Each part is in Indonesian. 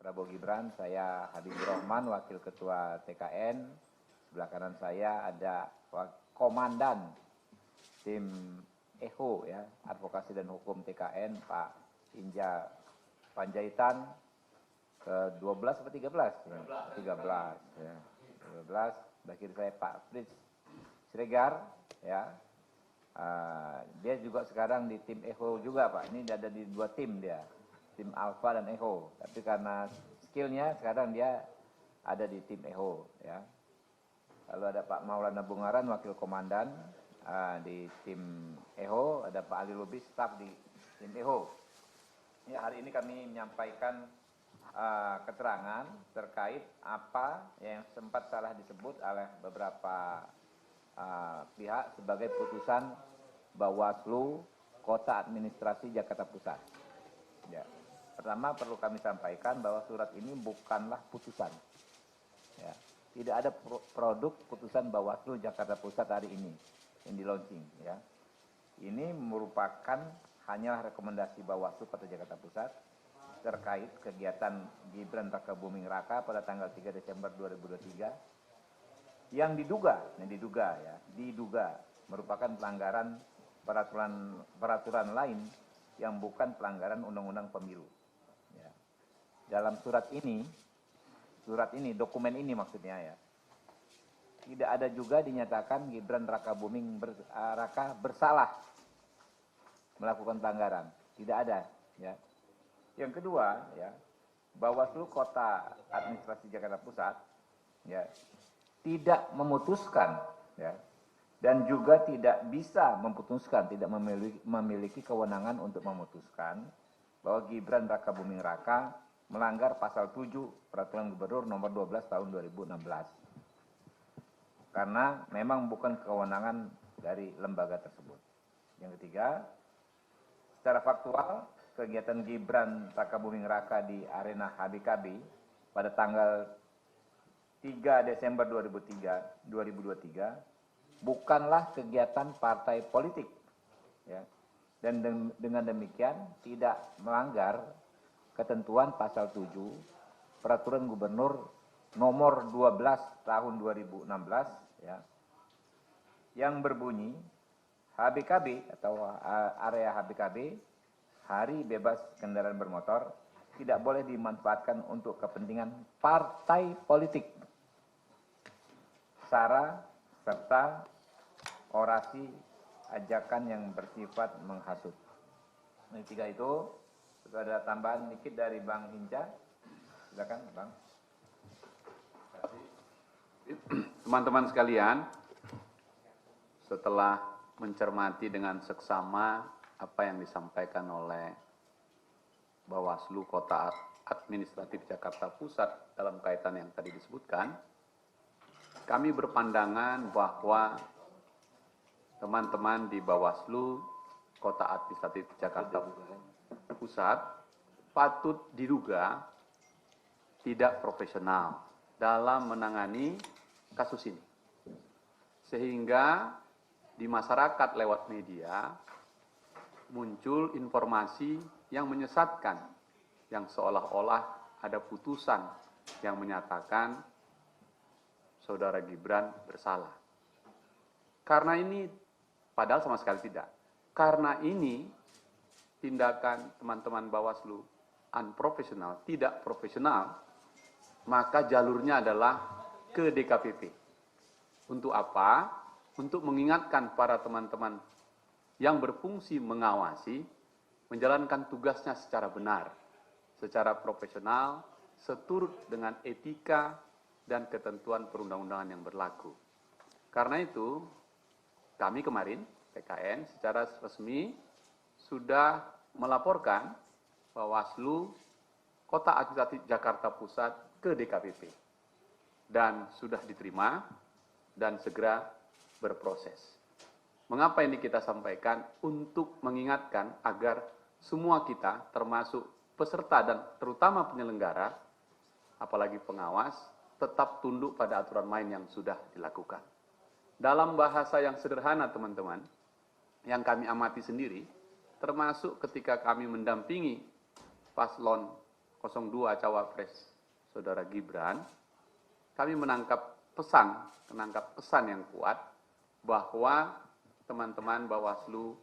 Prabowo Gibran. Saya Habibur Rahman, Wakil Ketua TKN. Sebelah kanan saya ada Komandan Tim EHO, ya, Advokasi dan Hukum TKN, Pak Hinja Panjaitan, ke-12 atau 13? 13. Ya. 13. Sebelah kiri saya Pak Fritz Siregar, ya. Dia juga sekarang di tim EHO juga, Pak. Ini ada di 2 tim dia. Tim Alpha dan EHO. Tapi karena skillnya sekarang dia ada di tim EHO, ya. Lalu ada Pak Maulana Bungaran, Wakil Komandan di tim EHO. Ada Pak Ali Lubis, staf di tim EHO. Ya, hari ini kami menyampaikan keterangan terkait apa yang sempat salah disebut oleh beberapa pihak sebagai putusan Bawaslu Kota Administrasi Jakarta Pusat. Ya. Pertama perlu kami sampaikan bahwa surat ini bukanlah putusan. Ya. Tidak ada produk putusan Bawaslu Jakarta Pusat hari ini yang di launching. Ya. Ini merupakan hanyalah rekomendasi Bawaslu Kota Jakarta Pusat terkait kegiatan Gibran Rakabuming Raka pada tanggal 3 Desember 2023 yang diduga merupakan pelanggaran peraturan lain yang bukan pelanggaran Undang-Undang Pemilu. Ya. Dalam surat ini, dokumen ini maksudnya, ya, tidak ada juga dinyatakan Gibran Rakabuming Raka bersalah melakukan pelanggaran, tidak ada. Ya. Yang kedua, ya, Bawaslu Kota Administrasi Jakarta Pusat, ya, tidak memutuskan, ya, dan juga tidak bisa memutuskan, tidak memiliki kewenangan untuk memutuskan bahwa Gibran Rakabuming Raka melanggar pasal 7 Peraturan Gubernur nomor 12 tahun 2016. Karena memang bukan kewenangan dari lembaga tersebut. Yang ketiga, secara faktual, kegiatan Gibran Rakabuming Raka di Arena HBKB pada tanggal 3 Desember 2023 bukanlah kegiatan partai politik, ya. Dan dengan demikian tidak melanggar ketentuan pasal 7 Peraturan Gubernur nomor 12 tahun 2016, ya, yang berbunyi HBKB atau area HBKB, hari bebas kendaraan bermotor, tidak boleh dimanfaatkan untuk kepentingan partai politik, sara, serta orasi ajakan yang bersifat menghasut. Ini 3 itu. Ada tambahan dikit dari Bang Hinca. Silakan, Bang. Teman-teman sekalian, setelah mencermati dengan seksama apa yang disampaikan oleh Bawaslu Kota Administratif Jakarta Pusat dalam kaitan yang tadi disebutkan, kami berpandangan bahwa teman-teman di Bawaslu Kota Administratif Jakarta Pusat patut diduga tidak profesional dalam menangani kasus ini. Sehingga di masyarakat lewat media muncul informasi yang menyesatkan, yang seolah-olah ada putusan yang menyatakan Saudara Gibran bersalah. Karena ini, padahal sama sekali tidak. Karena ini tindakan teman-teman Bawaslu unprofesional, tidak profesional, maka jalurnya adalah ke DKPP. Untuk apa? Untuk mengingatkan para teman-teman yang berfungsi mengawasi, menjalankan tugasnya secara benar, secara profesional, seturut dengan etika dan ketentuan perundang-undangan yang berlaku. Karena itu, kami kemarin, TKN, secara resmi sudah melaporkan Bawaslu Kota Administratif Jakarta Pusat ke DKPP. Dan sudah diterima dan segera berproses. Mengapa ini kita sampaikan? Untuk mengingatkan agar semua kita, termasuk peserta dan terutama penyelenggara, apalagi pengawas, tetap tunduk pada aturan main yang sudah dilakukan. Dalam bahasa yang sederhana, teman-teman, yang kami amati sendiri, termasuk ketika kami mendampingi paslon 02 Cawapres Saudara Gibran, kami menangkap pesan yang kuat bahwa teman-teman Bawaslu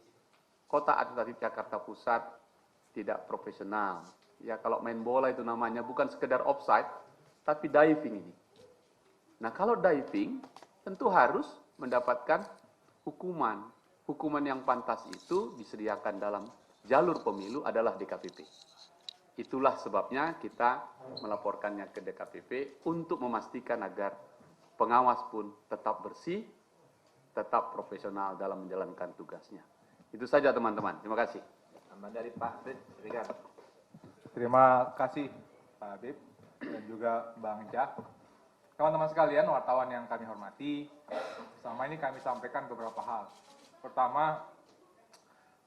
Kota Administratif Jakarta Pusat tidak profesional. Ya kalau main bola itu namanya bukan sekedar offside, tapi diving ini. Nah kalau diving tentu harus mendapatkan hukuman. Hukuman yang pantas itu disediakan dalam jalur pemilu adalah DKPP. Itulah sebabnya kita melaporkannya ke DKPP untuk memastikan agar pengawas pun tetap bersih, tetap profesional dalam menjalankan tugasnya. Itu saja teman-teman, terima kasih. Tambah dari Pak Fritz, silakan. Terima kasih Pak Habib dan juga Bang Jah. Teman-teman sekalian, wartawan yang kami hormati, selama ini kami sampaikan beberapa hal. Pertama,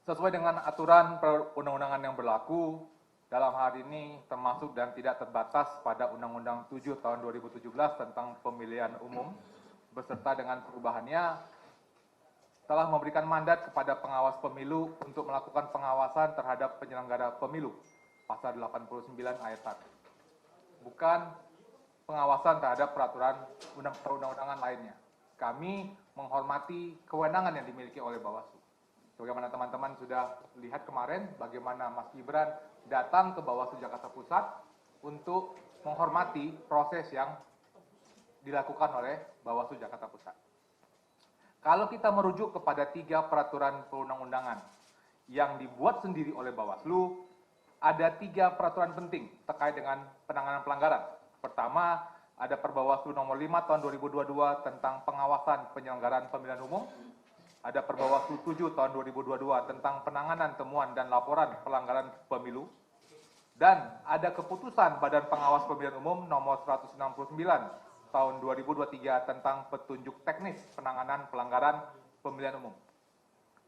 sesuai dengan aturan perundang-undangan yang berlaku, dalam hal ini termasuk dan tidak terbatas pada Undang-Undang 7 tahun 2017 tentang pemilihan umum, beserta dengan perubahannya, telah memberikan mandat kepada pengawas pemilu untuk melakukan pengawasan terhadap penyelenggara pemilu, pasal 89 ayat 1. Bukan pengawasan terhadap peraturan perundang-undangan lainnya. Kami menghormati kewenangan yang dimiliki oleh Bawaslu. Bagaimana teman-teman sudah lihat kemarin bagaimana Mas Gibran datang ke Bawaslu Jakarta Pusat untuk menghormati proses yang dilakukan oleh Bawaslu Jakarta Pusat. Kalau kita merujuk kepada 3 peraturan perundang-undangan yang dibuat sendiri oleh Bawaslu, ada 3 peraturan penting terkait dengan penanganan pelanggaran. Pertama, ada Perbawaslu nomor 5 tahun 2022 tentang pengawasan penyelenggaraan pemilihan umum. Ada Perbawaslu 7 tahun 2022 tentang penanganan temuan dan laporan pelanggaran pemilu. Dan ada keputusan Badan Pengawas Pemilihan Umum nomor 169 tahun 2023 tentang petunjuk teknis penanganan pelanggaran pemilihan umum.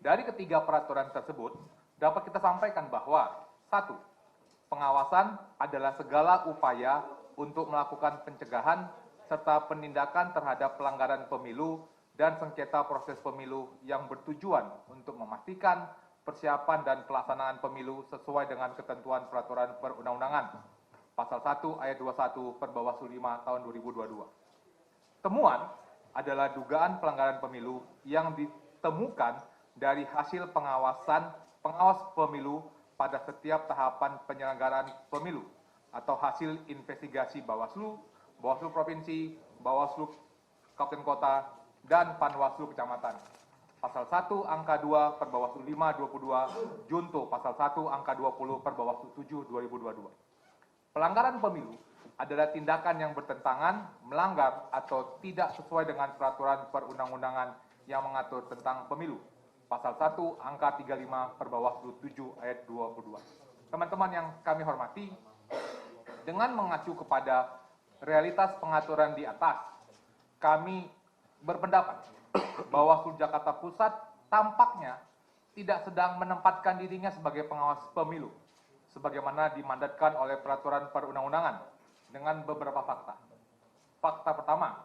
Dari ketiga peraturan tersebut, dapat kita sampaikan bahwa 1. Pengawasan adalah segala upaya untuk melakukan pencegahan serta penindakan terhadap pelanggaran pemilu dan sengketa proses pemilu yang bertujuan untuk memastikan persiapan dan pelaksanaan pemilu sesuai dengan ketentuan peraturan perundang-undangan. Pasal 1 ayat 21 Perbawaslu 5 tahun 2022. Temuan adalah dugaan pelanggaran pemilu yang ditemukan dari hasil pengawas pemilu pada setiap tahapan penyelenggaraan pemilu atau hasil investigasi Bawaslu, Bawaslu Provinsi, Bawaslu Kabupaten Kota, dan Panwaslu Kecamatan. Pasal 1 angka 2 Perbawaslu 5 22 Junto Pasal 1 angka 20 Perbawaslu 7 2022. Pelanggaran pemilu adalah tindakan yang bertentangan, melanggar, atau tidak sesuai dengan peraturan perundang-undangan yang mengatur tentang pemilu. Pasal 1 angka 35 Perbawaslu 7 ayat 22. Teman-teman yang kami hormati, dengan mengacu kepada realitas pengaturan di atas, kami berpendapat Bawaslu Jakarta Pusat tampaknya tidak sedang menempatkan dirinya sebagai pengawas pemilu, sebagaimana dimandatkan oleh peraturan perundang-undangan dengan beberapa fakta. Fakta pertama,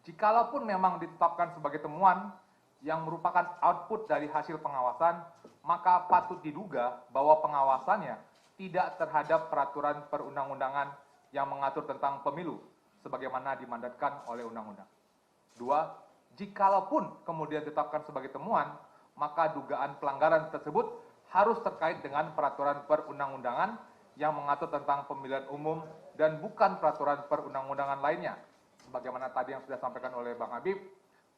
jikalaupun memang ditetapkan sebagai temuan yang merupakan output dari hasil pengawasan, maka patut diduga bahwa pengawasannya tidak terhadap peraturan perundang-undangan yang mengatur tentang pemilu, sebagaimana dimandatkan oleh undang-undang. 2. Jikalaupun kemudian ditetapkan sebagai temuan, maka dugaan pelanggaran tersebut harus terkait dengan peraturan perundang-undangan yang mengatur tentang pemilihan umum dan bukan peraturan perundang-undangan lainnya. Sebagaimana tadi yang sudah disampaikan oleh Bang Habib,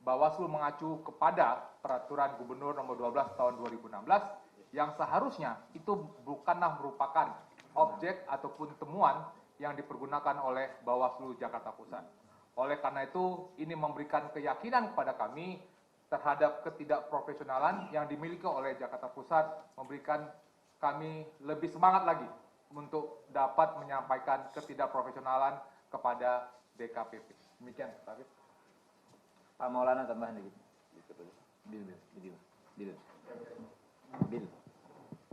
Bawaslu mengacu kepada peraturan Gubernur nomor 12 tahun 2016 yang seharusnya itu bukanlah merupakan objek ataupun temuan yang dipergunakan oleh Bawaslu Jakarta Pusat. Oleh karena itu, ini memberikan keyakinan kepada kami terhadap ketidakprofesionalan yang dimiliki oleh Jakarta Pusat, memberikan kami lebih semangat lagi untuk dapat menyampaikan ketidakprofesionalan kepada DKPP. Demikian, Pak Habib. Pak Maulana tambahan lagi. Bil.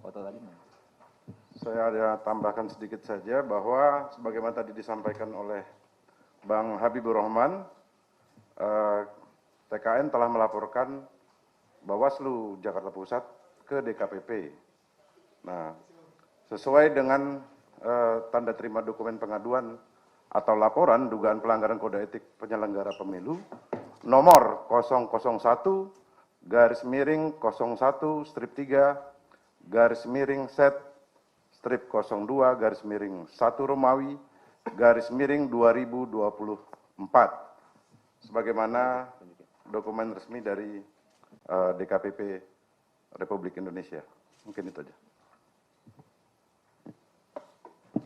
Foto tadi mana? Saya ada tambahkan sedikit saja bahwa sebagaimana tadi disampaikan oleh Bang Habibur Rahman, TKN telah melaporkan Bawaslu Jakarta Pusat ke DKPP. Nah, sesuai dengan tanda terima dokumen pengaduan atau laporan dugaan pelanggaran kode etik penyelenggara pemilu nomor 0,01-1/2-1 sebagaimana dokumen resmi dari DKPP Republik Indonesia. Mungkin itu aja.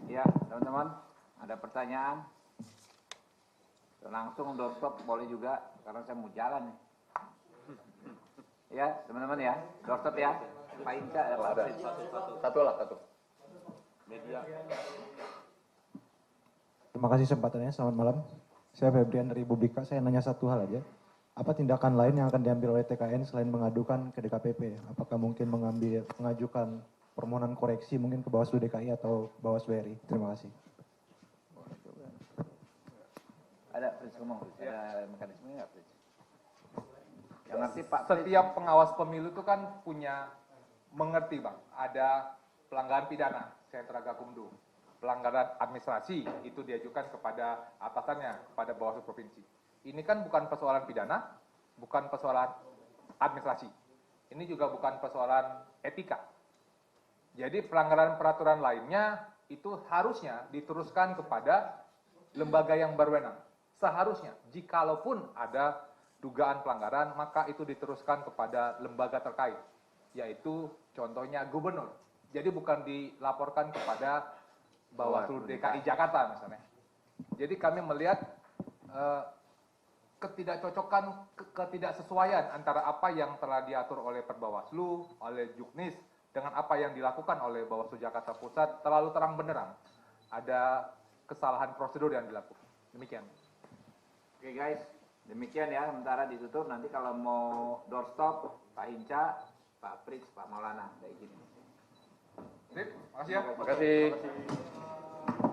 Ya, teman-teman, ada pertanyaan? Langsung doorstop boleh juga, karena saya mau jalan nih. Ya, teman-teman ya, doorstop ya. Pak Inca ya, Pak Fritz. Satu. Terima kasih kesempatannya, selamat malam. Saya Febrian dari Publika, saya nanya satu hal aja. Apa tindakan lain yang akan diambil oleh TKN selain mengadukan ke DKPP? Apakah mungkin mengajukan permohonan koreksi mungkin ke Bawaslu DKI atau Bawaslu RI? Terima kasih. Ada Fritz ngomong, ada mekanismenya nggak Fritz? Yang ngerti Pak Fritz. Setiap pengawas pemilu itu kan punya mengerti Bang, ada pelanggaran pidana, Sentra Gakumdu. Pelanggaran administrasi itu diajukan kepada atasannya, kepada Bawaslu Provinsi. Ini kan bukan persoalan pidana, bukan persoalan administrasi. Ini juga bukan persoalan etika. Jadi pelanggaran peraturan lainnya itu harusnya diteruskan kepada lembaga yang berwenang. Seharusnya, jikalaupun ada dugaan pelanggaran, maka itu diteruskan kepada lembaga terkait, yaitu contohnya gubernur. Jadi bukan dilaporkan kepada Bawaslu DKI Jakarta misalnya. Jadi kami melihat ketidakcocokan, ketidaksesuaian antara apa yang telah diatur oleh Perbawaslu, oleh Juknis, dengan apa yang dilakukan oleh Bawaslu Jakarta Pusat terlalu terang benderang. Ada kesalahan prosedur yang dilakukan. Demikian. Oke guys, demikian ya, sementara ditutup. Nanti kalau mau doorstop, Pak Hinca, Pak Fritz, Pak Maulana, kayak gini. Terima kasih ya. Terima kasih.